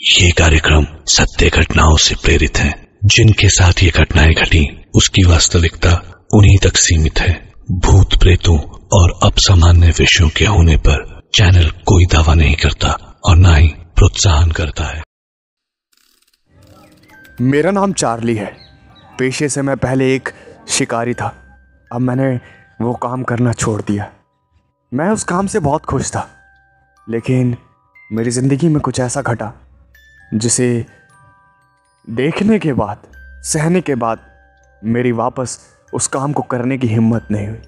ये कार्यक्रम सत्य घटनाओं से प्रेरित है। जिनके साथ ये घटनाएं घटी उसकी वास्तविकता उन्हीं तक सीमित है। भूत प्रेतों और अपसामान्य विषयों के होने पर चैनल कोई दावा नहीं करता और ना ही प्रोत्साहन करता है। मेरा नाम चार्ली है। पेशे से मैं पहले एक शिकारी था। अब मैंने वो काम करना छोड़ दिया। मैं उस काम से बहुत खुश था, लेकिन मेरी ज़िंदगी में कुछ ऐसा घटा जिसे देखने के बाद, सहने के बाद मेरी वापस उस काम को करने की हिम्मत नहीं हुई।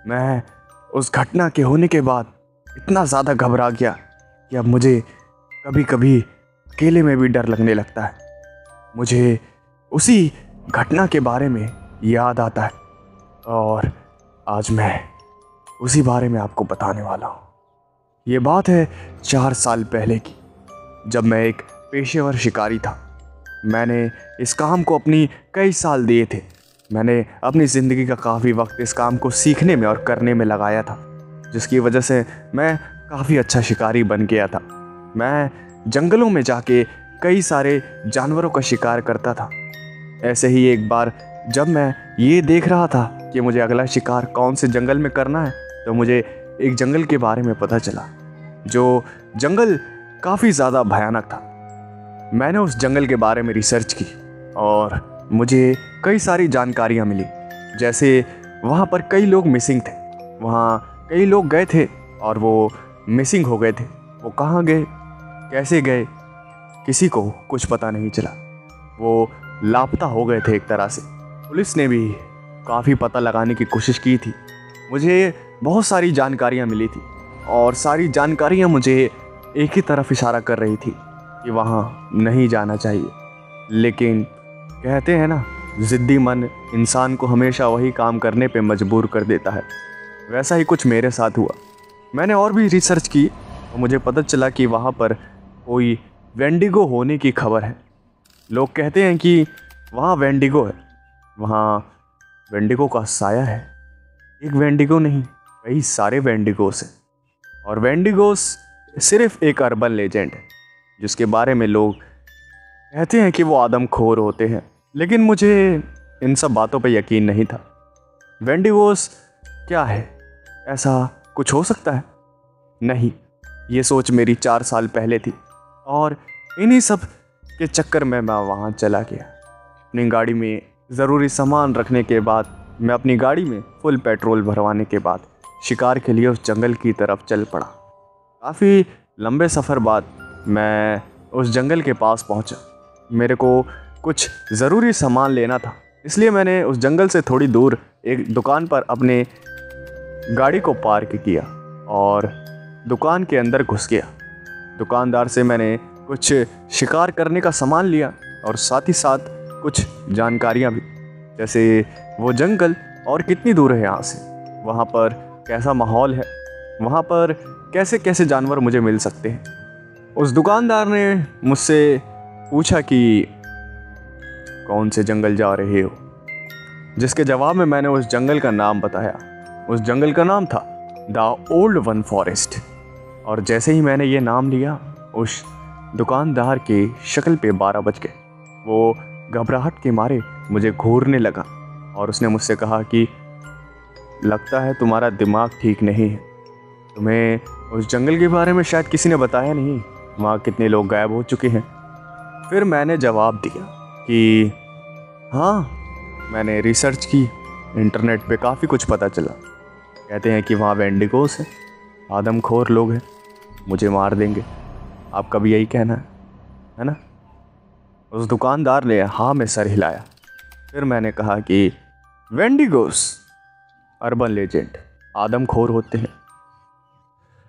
मैं उस घटना के होने के बाद इतना ज़्यादा घबरा गया कि अब मुझे कभी कभी अकेले में भी डर लगने लगता है। मुझे उसी घटना के बारे में याद आता है और आज मैं उसी बारे में आपको बताने वाला हूँ। ये बात है 4 साल पहले की, जब मैं एक पेशेवर शिकारी था। मैंने इस काम को अपनी कई साल दिए थे। मैंने अपनी ज़िंदगी का काफ़ी वक्त इस काम को सीखने में और करने में लगाया था, जिसकी वजह से मैं काफ़ी अच्छा शिकारी बन गया था। मैं जंगलों में जाके कई सारे जानवरों का शिकार करता था। ऐसे ही एक बार जब मैं ये देख रहा था कि मुझे अगला शिकार कौन से जंगल में करना है, तो मुझे एक जंगल के बारे में पता चला, जो जंगल काफ़ी ज़्यादा भयानक था। मैंने उस जंगल के बारे में रिसर्च की और मुझे कई सारी जानकारियाँ मिली। जैसे वहाँ पर कई लोग मिसिंग थे। वहाँ कई लोग गए थे और वो मिसिंग हो गए थे। वो कहाँ गए, कैसे गए, किसी को कुछ पता नहीं चला। वो लापता हो गए थे एक तरह से। पुलिस ने भी काफ़ी पता लगाने की कोशिश की थी। मुझे बहुत सारी जानकारियाँ मिली थी और सारी जानकारियाँ मुझे एक ही तरफ इशारा कर रही थी कि वहाँ नहीं जाना चाहिए। लेकिन कहते हैं ना, ज़िद्दी मन इंसान को हमेशा वही काम करने पे मजबूर कर देता है। वैसा ही कुछ मेरे साथ हुआ। मैंने और भी रिसर्च की और मुझे पता चला कि वहाँ पर कोई वेंडिगो होने की खबर है। लोग कहते हैं कि वहाँ वेंडिगो है। वहाँ वेंडिगो का साया है। एक वेंडिगो नहीं, कई सारे वेंडिगोस हैं। और वेंडिगोस सिर्फ एक अर्बन लेजेंड है, जिसके बारे में लोग कहते हैं कि वो आदमखोर होते हैं। लेकिन मुझे इन सब बातों पे यकीन नहीं था। वेंडिगोस क्या है? ऐसा कुछ हो सकता है? नहीं, ये सोच मेरी 4 साल पहले थी और इन्हीं सब के चक्कर में मैं वहाँ चला गया। अपनी गाड़ी में ज़रूरी सामान रखने के बाद, मैं अपनी गाड़ी में फुल पेट्रोल भरवाने के बाद शिकार के लिए उस जंगल की तरफ चल पड़ा। काफ़ी लंबे सफ़र बाद मैं उस जंगल के पास पहुंचा। मेरे को कुछ ज़रूरी सामान लेना था, इसलिए मैंने उस जंगल से थोड़ी दूर एक दुकान पर अपने गाड़ी को पार्क किया और दुकान के अंदर घुस गया। दुकानदार से मैंने कुछ शिकार करने का सामान लिया और साथ ही साथ कुछ जानकारियाँ भी, जैसे वो जंगल और कितनी दूर है यहाँ से, वहाँ पर कैसा माहौल है, वहाँ पर कैसे कैसे जानवर मुझे मिल सकते हैं। उस दुकानदार ने मुझसे पूछा कि कौन से जंगल जा रहे हो, जिसके जवाब में मैंने उस जंगल का नाम बताया। उस जंगल का नाम था द ओल्ड वन फॉरेस्ट। और जैसे ही मैंने ये नाम लिया, उस दुकानदार के शक्ल पे 12 बज गए। वो घबराहट के मारे मुझे घूरने लगा और उसने मुझसे कहा कि लगता है तुम्हारा दिमाग ठीक नहीं है। तुम्हें उस जंगल के बारे में शायद किसी ने बताया नहीं, वहाँ कितने लोग गायब हो चुके हैं। फिर मैंने जवाब दिया कि हाँ, मैंने रिसर्च की, इंटरनेट पे काफ़ी कुछ पता चला। कहते हैं कि वहाँ वेंडिगोस हैं, आदमखोर लोग हैं, मुझे मार देंगे। आपका भी यही कहना है ना? उस दुकानदार ने हाँ में सर हिलाया। फिर मैंने कहा कि वेंडिगोस अर्बन लेजेंड, आदमखोर होते हैं,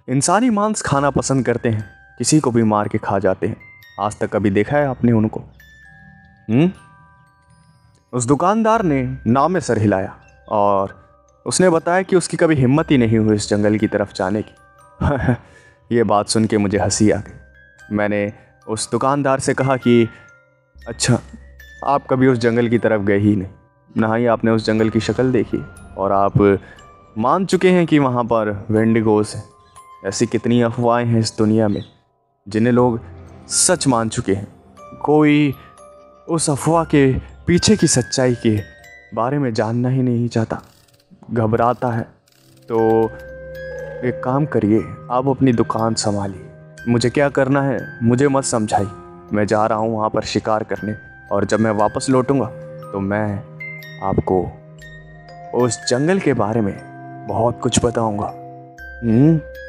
इंसानी मांस खाना पसंद करते हैं, किसी को भी मार के खा जाते हैं। आज तक कभी देखा है आपने उनको? उस दुकानदार ने नाम में सर हिलाया और उसने बताया कि उसकी कभी हिम्मत ही नहीं हुई इस जंगल की तरफ जाने की। ये बात सुन के मुझे हंसी आ गई। मैंने उस दुकानदार से कहा कि अच्छा, आप कभी उस जंगल की तरफ गए ही नहीं, ना ही आपने उस जंगल की शक्ल देखी, और आप मान चुके हैं कि वहाँ पर वेंडिगोस हैं। ऐसी कितनी अफवाहें हैं इस दुनिया में जिन्हें लोग सच मान चुके हैं। कोई उस अफवाह के पीछे की सच्चाई के बारे में जानना ही नहीं चाहता, घबराता है। तो एक काम करिए, आप अपनी दुकान संभालिए, मुझे क्या करना है मुझे मत समझाइए। मैं जा रहा हूँ वहाँ पर शिकार करने, और जब मैं वापस लौटूंगा तो मैं आपको उस जंगल के बारे में बहुत कुछ बताऊंगा,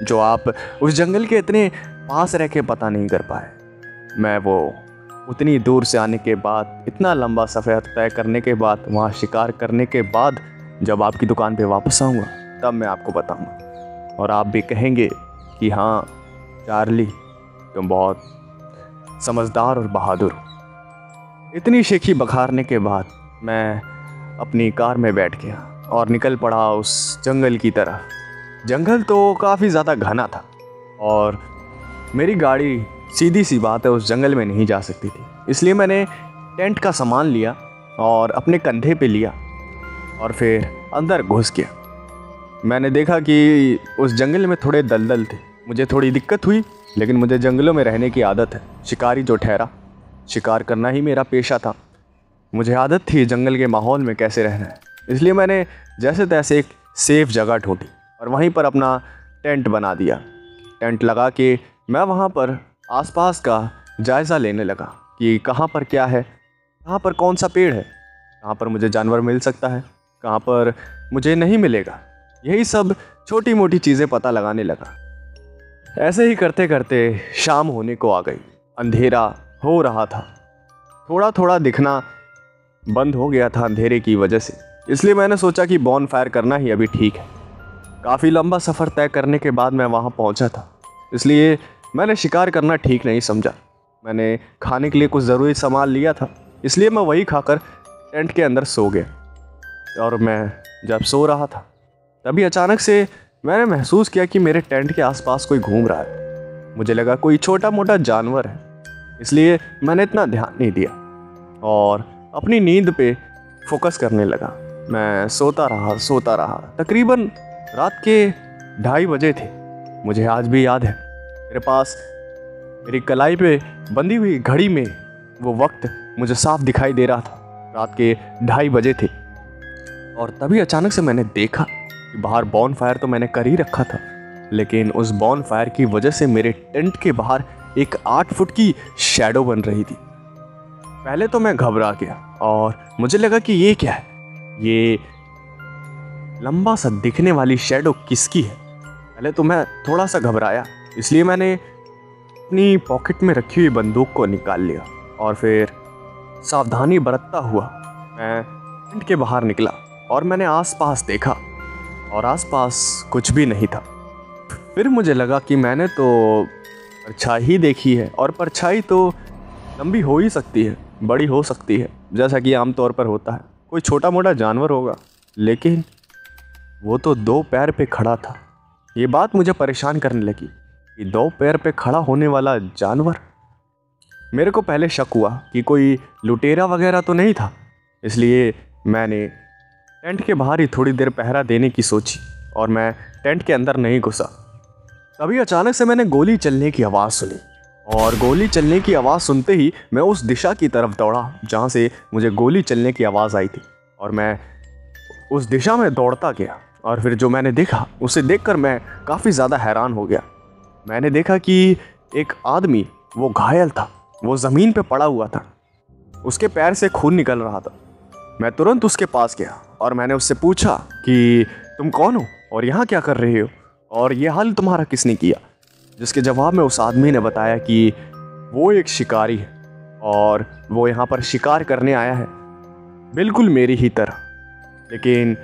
जो आप उस जंगल के इतने पास रह के पता नहीं कर पाए। मैं वो उतनी दूर से आने के बाद, इतना लंबा सफ़र तय करने के बाद, वहाँ शिकार करने के बाद जब आपकी दुकान पे वापस आऊँगा तब मैं आपको बताऊँगा, और आप भी कहेंगे कि हाँ चार्ली, तुम बहुत समझदार और बहादुर हो। इतनी शेखी बखारने के बाद मैं अपनी कार में बैठ गया और निकल पड़ा उस जंगल की तरफ। जंगल तो काफ़ी ज़्यादा घना था और मेरी गाड़ी, सीधी सी बात है, उस जंगल में नहीं जा सकती थी। इसलिए मैंने टेंट का सामान लिया और अपने कंधे पे लिया और फिर अंदर घुस गया। मैंने देखा कि उस जंगल में थोड़े दलदल थे। मुझे थोड़ी दिक्कत हुई, लेकिन मुझे जंगलों में रहने की आदत है। शिकारी जो ठहरा, शिकार करना ही मेरा पेशा था। मुझे आदत थी जंगल के माहौल में कैसे रहना है। इसलिए मैंने जैसे तैसे एक सेफ जगह ढूंढी और वहीं पर अपना टेंट बना दिया। टेंट लगा के मैं वहाँ पर आसपास का जायज़ा लेने लगा कि कहाँ पर क्या है, कहाँ पर कौन सा पेड़ है, कहाँ पर मुझे जानवर मिल सकता है, कहाँ पर मुझे नहीं मिलेगा। यही सब छोटी मोटी चीज़ें पता लगाने लगा। ऐसे ही करते करते शाम होने को आ गई। अंधेरा हो रहा था, थोड़ा थोड़ा दिखना बंद हो गया था अंधेरे की वजह से। इसलिए मैंने सोचा कि बॉन फायर करना ही अभी ठीक है। काफ़ी लंबा सफ़र तय करने के बाद मैं वहाँ पहुँचा था, इसलिए मैंने शिकार करना ठीक नहीं समझा। मैंने खाने के लिए कुछ ज़रूरी सामान लिया था, इसलिए मैं वही खाकर टेंट के अंदर सो गया। और मैं जब सो रहा था तभी अचानक से मैंने महसूस किया कि मेरे टेंट के आसपास कोई घूम रहा है। मुझे लगा कोई छोटा मोटा जानवर है, इसलिए मैंने इतना ध्यान नहीं दिया और अपनी नींद पे फोकस करने लगा। मैं सोता रहा। तकरीबन रात के 2:30 बजे थे। मुझे आज भी याद है, मेरे पास मेरी कलाई पे बंधी हुई घड़ी में वो वक्त मुझे साफ दिखाई दे रहा था। रात के 2:30 बजे थे और तभी अचानक से मैंने देखा कि बाहर बॉन फायर तो मैंने कर ही रखा था, लेकिन उस बॉन फायर की वजह से मेरे टेंट के बाहर एक 8 फुट की शैडो बन रही थी। पहले तो मैं घबरा गया और मुझे लगा कि ये क्या है, ये लंबा सा दिखने वाली शैडो किसकी है। पहले तो मैं थोड़ा सा घबराया, इसलिए मैंने अपनी पॉकेट में रखी हुई बंदूक को निकाल लिया और फिर सावधानी बरतता हुआ मैं टेंट के बाहर निकला और मैंने आसपास देखा और आसपास कुछ भी नहीं था। फिर मुझे लगा कि मैंने तो परछाई ही देखी है और परछाई तो लंबी हो ही सकती है, बड़ी हो सकती है, जैसा कि आमतौर पर होता है। कोई छोटा मोटा जानवर होगा, लेकिन वो तो 2 पैर पे खड़ा था। ये बात मुझे परेशान करने लगी कि 2 पैर पे खड़ा होने वाला जानवर। मेरे को पहले शक हुआ कि कोई लुटेरा वगैरह तो नहीं था, इसलिए मैंने टेंट के बाहर ही थोड़ी देर पहरा देने की सोची और मैं टेंट के अंदर नहीं घुसा। तभी अचानक से मैंने गोली चलने की आवाज़ सुनी और गोली चलने की आवाज़ सुनते ही मैं उस दिशा की तरफ दौड़ा जहाँ से मुझे गोली चलने की आवाज़ आई थी और मैं उस दिशा में दौड़ता गया। और फिर जो मैंने देखा उसे देखकर मैं काफ़ी ज़्यादा हैरान हो गया। मैंने देखा कि एक आदमी, वो घायल था, वो ज़मीन पे पड़ा हुआ था, उसके पैर से खून निकल रहा था। मैं तुरंत उसके पास गया और मैंने उससे पूछा कि तुम कौन हो और यहाँ क्या कर रहे हो और ये हाल तुम्हारा किसने किया। जिसके जवाब में उस आदमी ने बताया कि वो एक शिकारी है और वो यहाँ पर शिकार करने आया है, बिल्कुल मेरी ही तरह। लेकिन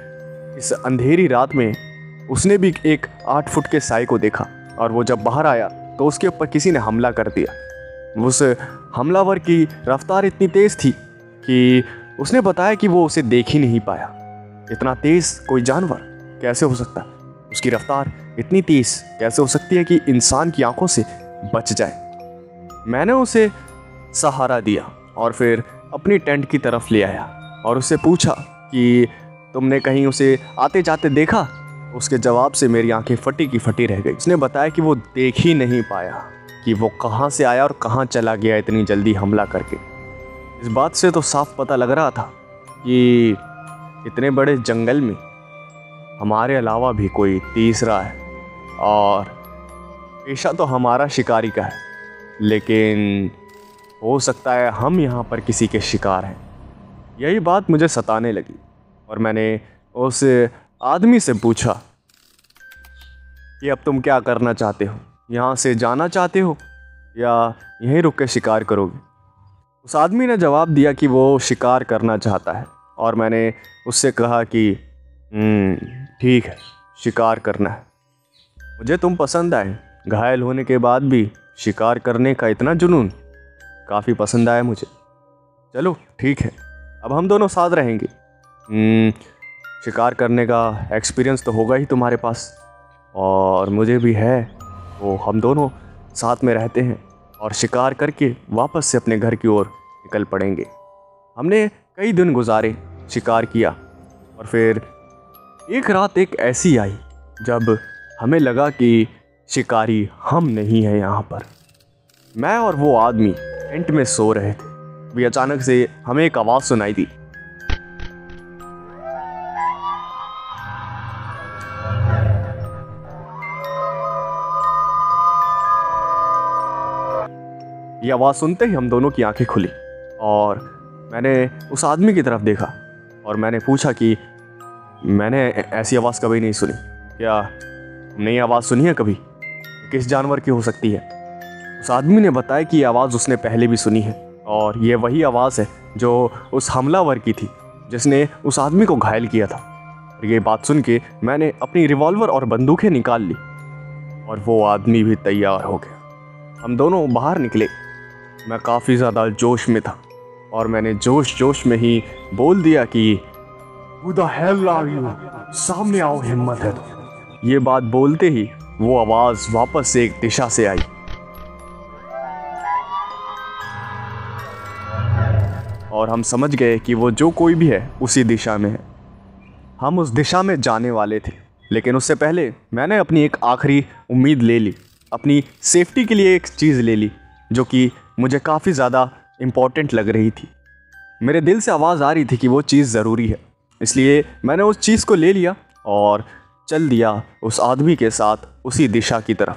इस अंधेरी रात में उसने भी एक 8 फुट के साई को देखा और वो जब बाहर आया तो उसके ऊपर किसी ने हमला कर दिया। उस हमलावर की रफ्तार इतनी तेज़ थी कि उसने बताया कि वो उसे देख ही नहीं पाया। इतना तेज़ कोई जानवर कैसे हो सकता है, उसकी रफ्तार इतनी तेज़ कैसे हो सकती है कि इंसान की आंखों से बच जाए। मैंने उसे सहारा दिया और फिर अपनी टेंट की तरफ ले आया और उससे पूछा कि तुमने कहीं उसे आते जाते देखा। उसके जवाब से मेरी आंखें फटी की फटी रह गई। उसने बताया कि वो देख ही नहीं पाया कि वो कहाँ से आया और कहाँ चला गया इतनी जल्दी हमला करके। इस बात से तो साफ पता लग रहा था कि इतने बड़े जंगल में हमारे अलावा भी कोई तीसरा है, और पेशा तो हमारा शिकारी का है, लेकिन हो सकता है हम यहाँ पर किसी के शिकार हैं। यही बात मुझे सताने लगी और मैंने उस आदमी से पूछा कि अब तुम क्या करना चाहते हो, यहाँ से जाना चाहते हो या यहीं रुक के शिकार करोगे। उस आदमी ने जवाब दिया कि वो शिकार करना चाहता है, और मैंने उससे कहा कि ठीक है, शिकार करना है। मुझे तुम पसंद आए, घायल होने के बाद भी शिकार करने का इतना जुनून काफ़ी पसंद आया मुझे। चलो ठीक है, अब हम दोनों साथ रहेंगे। शिकार करने का एक्सपीरियंस तो होगा ही तुम्हारे पास, और मुझे भी है। वो हम दोनों साथ में रहते हैं और शिकार करके वापस से अपने घर की ओर निकल पड़ेंगे। हमने कई दिन गुजारे, शिकार किया, और फिर एक रात एक ऐसी आई जब हमें लगा कि शिकारी हम नहीं हैं यहाँ पर। मैं और वो आदमी टेंट में सो रहे थे, भी अचानक से हमें एक आवाज़ सुनाई दी। ये आवाज़ सुनते ही हम दोनों की आंखें खुली और मैंने उस आदमी की तरफ देखा और मैंने पूछा कि मैंने ऐसी आवाज़ कभी नहीं सुनी, क्या तुमने ये आवाज़ सुनी है कभी? किस जानवर की हो सकती है? उस आदमी ने बताया कि ये आवाज़ उसने पहले भी सुनी है, और ये वही आवाज़ है जो उस हमलावर की थी जिसने उस आदमी को घायल किया था। और ये बात सुन के मैंने अपनी रिवॉल्वर और बंदूकें निकाल ली और वो आदमी भी तैयार हो गया। हम दोनों बाहर निकले। मैं काफ़ी ज़्यादा जोश में था और मैंने जोश में ही बोल दिया कि Who the hell are you? सामने आओ, हिम्मत है तो। ये बात बोलते ही वो आवाज़ वापस से एक दिशा से आई और हम समझ गए कि वो जो कोई भी है उसी दिशा में है। हम उस दिशा में जाने वाले थे, लेकिन उससे पहले मैंने अपनी एक आखिरी उम्मीद ले ली। अपनी सेफ्टी के लिए एक चीज़ ले ली जो कि मुझे काफ़ी ज़्यादा इम्पॉर्टेंट लग रही थी। मेरे दिल से आवाज़ आ रही थी कि वो चीज़ ज़रूरी है, इसलिए मैंने उस चीज़ को ले लिया और चल दिया उस आदमी के साथ उसी दिशा की तरफ।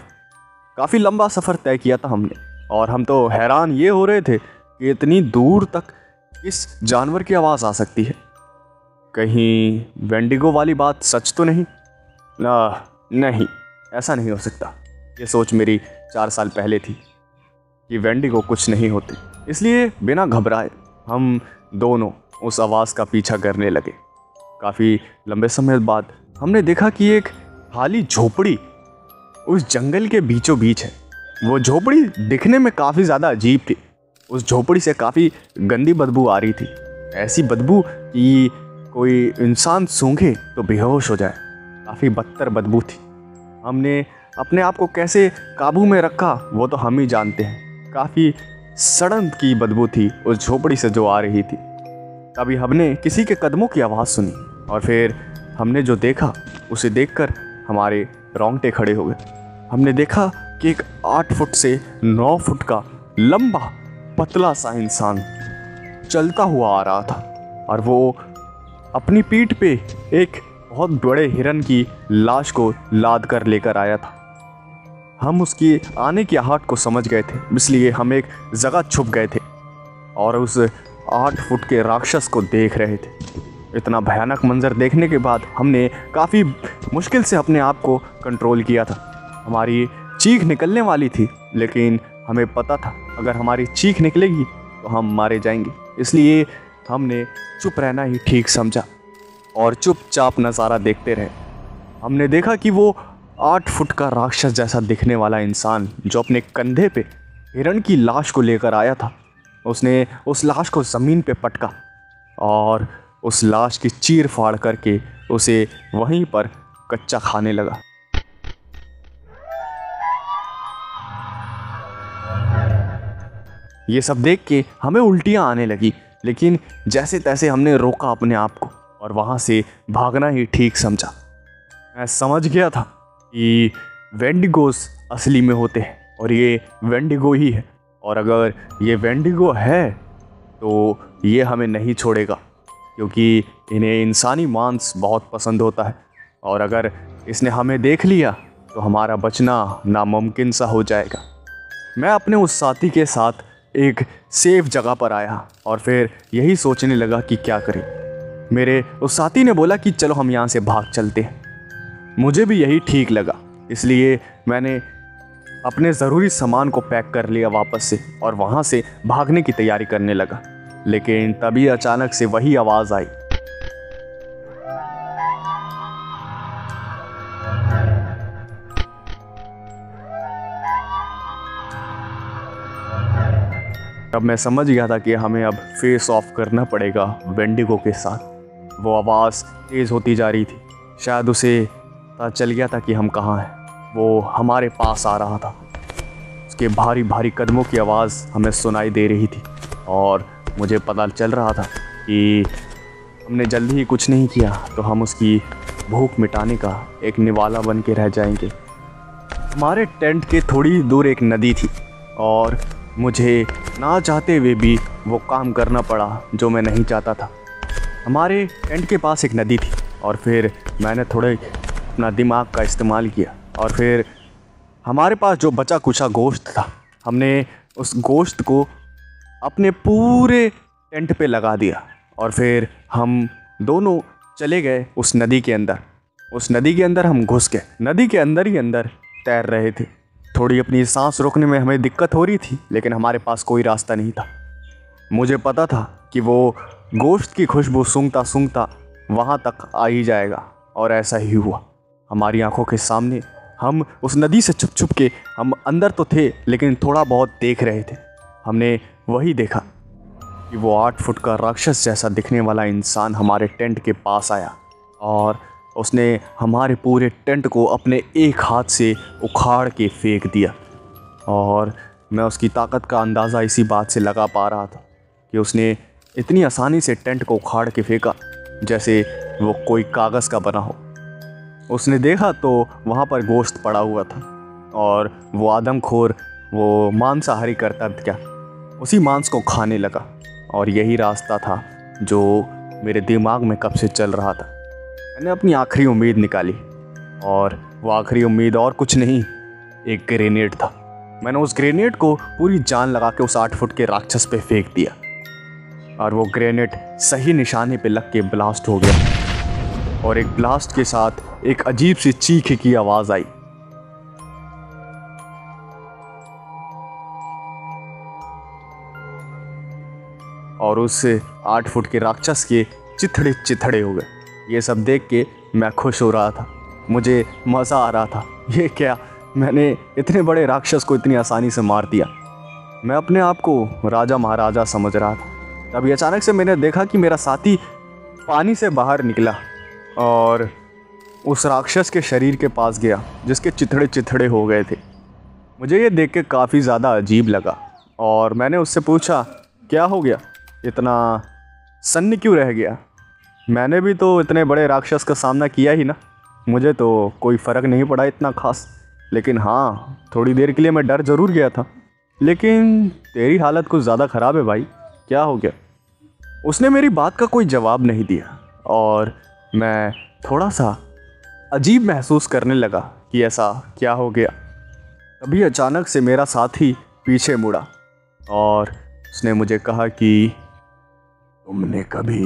काफ़ी लंबा सफ़र तय किया था हमने, और हम तो हैरान ये हो रहे थे कि इतनी दूर तक किस जानवर की आवाज़ आ सकती है। कहीं वेंडिगो वाली बात सच तो नहीं? नहीं, ऐसा नहीं हो सकता। ये सोच मेरी 4 साल पहले थी कि वेंडिगो कुछ नहीं होते। इसलिए बिना घबराए हम दोनों उस आवाज़ का पीछा करने लगे। काफ़ी लंबे समय बाद हमने देखा कि एक खाली झोपड़ी उस जंगल के बीचों बीच है। वो झोपड़ी दिखने में काफ़ी ज़्यादा अजीब थी। उस झोपड़ी से काफ़ी गंदी बदबू आ रही थी, ऐसी बदबू कि कोई इंसान सूंघे तो बेहोश हो जाए। काफ़ी बदतर बदबू थी। हमने अपने आप को कैसे काबू में रखा वो तो हम ही जानते हैं। काफ़ी सड़न की बदबू थी उस झोपड़ी से जो आ रही थी। तभी हमने किसी के कदमों की आवाज़ सुनी और फिर हमने जो देखा उसे देखकर हमारे रोंगटे खड़े हो गए। हमने देखा कि एक 8 फुट से 9 फुट का लंबा पतला सा इंसान चलता हुआ आ रहा था, और वो अपनी पीठ पे एक बहुत बड़े हिरन की लाश को लाद कर लेकर आया था। हम उसकी आने की आहट को समझ गए थे, इसलिए हम एक जगह छुप गए थे और उस 8 फुट के राक्षस को देख रहे थे। इतना भयानक मंजर देखने के बाद हमने काफ़ी मुश्किल से अपने आप को कंट्रोल किया था। हमारी चीख निकलने वाली थी, लेकिन हमें पता था अगर हमारी चीख निकलेगी तो हम मारे जाएंगे, इसलिए हमने चुप रहना ही ठीक समझा और चुपचाप नज़ारा देखते रहे। हमने देखा कि वो 8 फुट का राक्षस जैसा दिखने वाला इंसान जो अपने कंधे पे हिरण की लाश को लेकर आया था, उसने उस लाश को ज़मीन पे पटका और उस लाश की चीर फाड़ करके उसे वहीं पर कच्चा खाने लगा। ये सब देख के हमें उल्टियाँ आने लगी, लेकिन जैसे तैसे हमने रोका अपने आप को और वहाँ से भागना ही ठीक समझा। मैं समझ गया था कि वेंडिगोस असली में होते हैं, और ये वेंडिगो ही है। और अगर ये वेंडिगो है तो ये हमें नहीं छोड़ेगा, क्योंकि इन्हें इंसानी मांस बहुत पसंद होता है। और अगर इसने हमें देख लिया तो हमारा बचना नामुमकिन सा हो जाएगा। मैं अपने उस साथी के साथ एक सेफ जगह पर आया और फिर यही सोचने लगा कि क्या करें। मेरे उस साथी ने बोला कि चलो हम यहाँ से भाग चलते हैं। मुझे भी यही ठीक लगा, इसलिए मैंने अपने ज़रूरी सामान को पैक कर लिया वापस से और वहाँ से भागने की तैयारी करने लगा। लेकिन तभी अचानक से वही आवाज़ आई। अब मैं समझ गया था कि हमें अब फेस ऑफ करना पड़ेगा वेंडिगो के साथ। वो आवाज़ तेज़ होती जा रही थी। शायद उसे पता चल गया था कि हम कहाँ हैं। वो हमारे पास आ रहा था। उसके भारी भारी कदमों की आवाज़ हमें सुनाई दे रही थी और मुझे पता चल रहा था कि हमने जल्दी ही कुछ नहीं किया तो हम उसकी भूख मिटाने का एक निवाला बन के रह जाएंगे। हमारे टेंट के थोड़ी दूर एक नदी थी और मुझे ना चाहते हुए भी वो काम करना पड़ा जो मैं नहीं चाहता था। हमारे टेंट के पास एक नदी थी और फिर मैंने थोड़े अपना दिमाग का इस्तेमाल किया और फिर हमारे पास जो बचा कुचा गोश्त था, हमने उस गोश्त को अपने पूरे टेंट पे लगा दिया और फिर हम दोनों चले गए उस नदी के अंदर। उस नदी के अंदर हम घुस गए। नदी के अंदर ही अंदर तैर रहे थे। थोड़ी अपनी सांस रोकने में हमें दिक्कत हो रही थी, लेकिन हमारे पास कोई रास्ता नहीं था। मुझे पता था कि वो गोश्त की खुशबू सूंघता सूंघता वहाँ तक आ ही जाएगा और ऐसा ही हुआ। हमारी आंखों के सामने हम उस नदी से छुप छुप के, हम अंदर तो थे लेकिन थोड़ा बहुत देख रहे थे। हमने वही देखा कि वो 8 फुट का राक्षस जैसा दिखने वाला इंसान हमारे टेंट के पास आया और उसने हमारे पूरे टेंट को अपने एक हाथ से उखाड़ के फेंक दिया। और मैं उसकी ताकत का अंदाज़ा इसी बात से लगा पा रहा था कि उसने इतनी आसानी से टेंट को उखाड़ के फेंका जैसे वो कोई कागज़ का बना हो। उसने देखा तो वहाँ पर गोश्त पड़ा हुआ था और वो आदमखोर, वो मांसाहारी करता क्या, उसी मांस को खाने लगा। और यही रास्ता था जो मेरे दिमाग में कब से चल रहा था। मैंने अपनी आखिरी उम्मीद निकाली और वो आखिरी उम्मीद और कुछ नहीं, एक ग्रेनेड था। मैंने उस ग्रेनेड को पूरी जान लगा के उस 8 फुट के राक्षस पे फेंक दिया और वो ग्रेनेड सही निशाने पे लग के ब्लास्ट हो गया और एक ब्लास्ट के साथ एक अजीब सी चीख की आवाज़ आई। और उस 8 फुट के राक्षस के चिथड़े चिथड़े हो गए। ये सब देख के मैं खुश हो रहा था, मुझे मज़ा आ रहा था। ये क्या, मैंने इतने बड़े राक्षस को इतनी आसानी से मार दिया। मैं अपने आप को राजा महाराजा समझ रहा था। तभी अचानक से मैंने देखा कि मेरा साथी पानी से बाहर निकला और उस राक्षस के शरीर के पास गया जिसके चिथड़े चिथड़े हो गए थे। मुझे ये देख के काफ़ी ज़्यादा अजीब लगा और मैंने उससे पूछा, क्या हो गया, इतना सन्न क्यों रह गया? मैंने भी तो इतने बड़े राक्षस का सामना किया ही ना, मुझे तो कोई फ़र्क नहीं पड़ा इतना ख़ास। लेकिन हाँ, थोड़ी देर के लिए मैं डर ज़रूर गया था। लेकिन तेरी हालत कुछ ज़्यादा ख़राब है भाई, क्या हो गया? उसने मेरी बात का कोई जवाब नहीं दिया और मैं थोड़ा सा अजीब महसूस करने लगा कि ऐसा क्या हो गया। तभी अचानक से मेरा साथी पीछे मुड़ा और उसने मुझे कहा कि तुमने कभी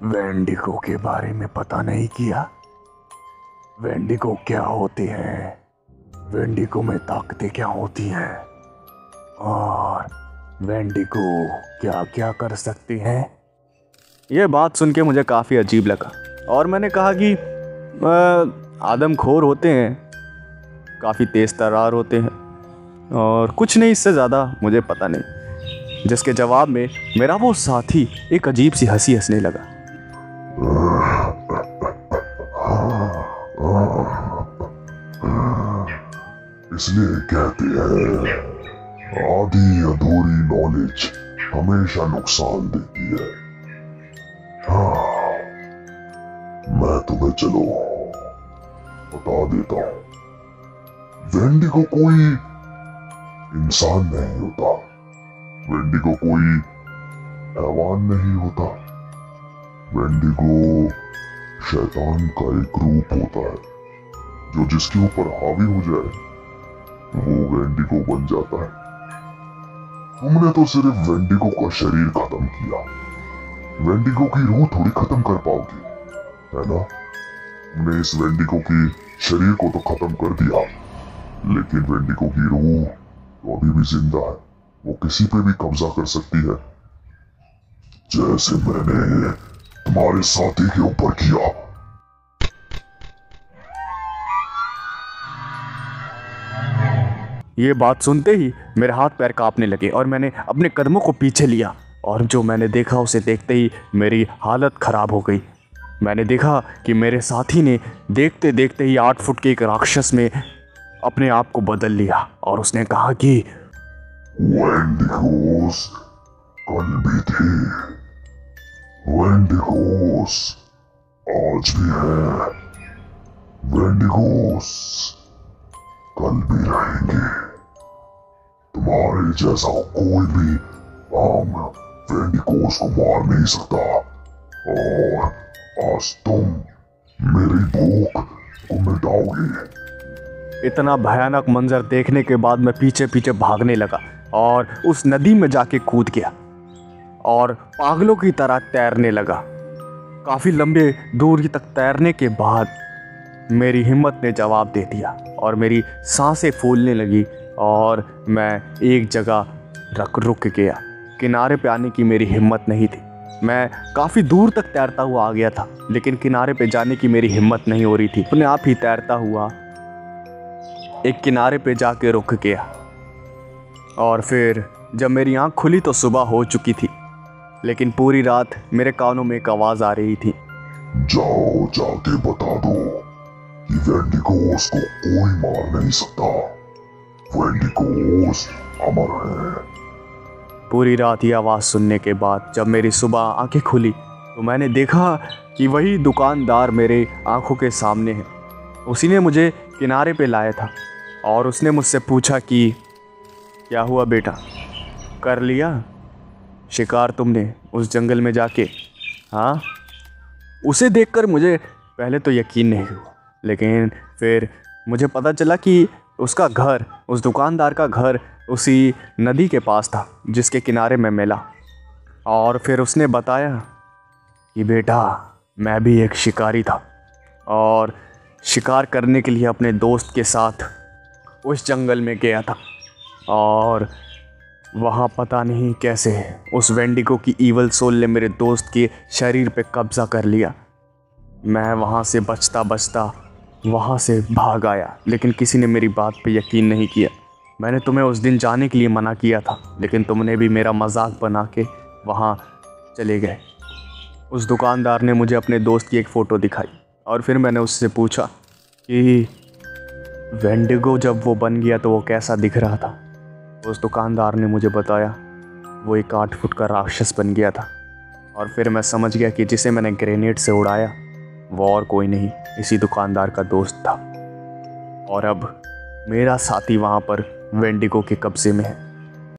वेंडिगो के बारे में पता नहीं किया? वेंडिगो क्या होते हैं, वेंडिगो में ताकतें क्या होती हैं और वेंडिगो क्या क्या कर सकते हैं? यह बात सुन के मुझे काफ़ी अजीब लगा और मैंने कहा कि आदमखोर होते हैं, काफ़ी तेज़ तर्रार होते हैं और कुछ नहीं, इससे ज़्यादा मुझे पता नहीं। जिसके जवाब में मेरा वो साथी एक अजीब सी हंसी हंसने लगा। इसलिए कहते हैं आधी अधूरी नॉलेज हमेशा नुकसान देती है। हाँ, मैं तुम्हें चलो बता देता हूँ। वेंडिगो कोई इंसान नहीं होता, वेंडिगो कोई हैवान नहीं होता, वेंडिगो शैतान का एक रूप होता है जो जिसके ऊपर हावी हो जाए वो वेंडिगो बन जाता है। तुमने तो सिर्फ वेंडिगो का शरीर खत्म किया, वेंडिगो की रूह थोड़ी खत्म कर पाओगी, है ना? तुमने इस वेंडिगो की शरीर को तो खत्म कर दिया, लेकिन वेंडिगो की रूह तो अभी भी जिंदा है, वो किसी पे भी कब्जा कर सकती है, जैसे मैंने तुम्हारे साथी के ऊपर किया। ये बात सुनते ही मेरे हाथ पैर कांपने लगे और मैंने अपने कदमों को पीछे लिया, और जो मैंने देखा उसे देखते ही मेरी हालत खराब हो गई। मैंने देखा कि मेरे साथी ने देखते देखते ही 8 फुट के एक राक्षस में अपने आप को बदल लिया, और उसने कहा कि वेंडिगोस कल भी थे, वेंडिगोस आज भी है, वेंडिगोस कल भी रहेंगे। तुम्हारे जैसा कोई भी आम वेंडिगोस को मार नहीं सकता, और आज तुम मेरी भूख को मिटाओगे। इतना भयानक मंजर देखने के बाद मैं पीछे पीछे भागने लगा और उस नदी में जाके कूद गया और पागलों की तरह तैरने लगा। काफ़ी लंबे दूरी तक तैरने के बाद मेरी हिम्मत ने जवाब दे दिया और मेरी सांसें फूलने लगी और मैं एक जगह रुक गया। किनारे पे आने की मेरी हिम्मत नहीं थी। मैं काफ़ी दूर तक तैरता हुआ आ गया था, लेकिन किनारे पे जाने की मेरी हिम्मत नहीं हो रही थी। अपने आप ही तैरता हुआ एक किनारे पे जाके रुक गया, और फिर जब मेरी आँख खुली तो सुबह हो चुकी थी, लेकिन पूरी रात मेरे कानों में एक आवाज़ आ रही थी, जाओ जाके बता दो कि वेंडिगोस को कोई मार नहीं सकता, वेंडिगोस अमर है। पूरी रात ये आवाज़ सुनने के बाद जब मेरी सुबह आंखें खुली तो मैंने देखा कि वही दुकानदार मेरे आंखों के सामने है। उसी ने मुझे किनारे पे लाया था और उसने मुझसे पूछा कि क्या हुआ बेटा, कर लिया शिकार तुमने उस जंगल में जाके? हाँ। उसे देखकर मुझे पहले तो यकीन नहीं हुआ, लेकिन फिर मुझे पता चला कि उसका घर, उस दुकानदार का घर उसी नदी के पास था जिसके किनारे मैं मिला। और फिर उसने बताया कि बेटा मैं भी एक शिकारी था और शिकार करने के लिए अपने दोस्त के साथ उस जंगल में गया था, और वहाँ पता नहीं कैसे उस वेंडिगो की ईवल सोल ने मेरे दोस्त के शरीर पे कब्ज़ा कर लिया। मैं वहाँ से बचता बचता वहाँ से भाग आया, लेकिन किसी ने मेरी बात पे यकीन नहीं किया। मैंने तुम्हें उस दिन जाने के लिए मना किया था, लेकिन तुमने भी मेरा मजाक बना के वहाँ चले गए। उस दुकानदार ने मुझे अपने दोस्त की एक फ़ोटो दिखाई और फिर मैंने उससे पूछा कि वेंडिगो जब वो बन गया तो वो कैसा दिख रहा था। उस दुकानदार ने मुझे बताया वो एक 8 फुट का राक्षस बन गया था। और फिर मैं समझ गया कि जिसे मैंने ग्रेनेड से उड़ाया वो और कोई नहीं, इसी दुकानदार का दोस्त था, और अब मेरा साथी वहाँ पर वेंडिगो के कब्जे में है।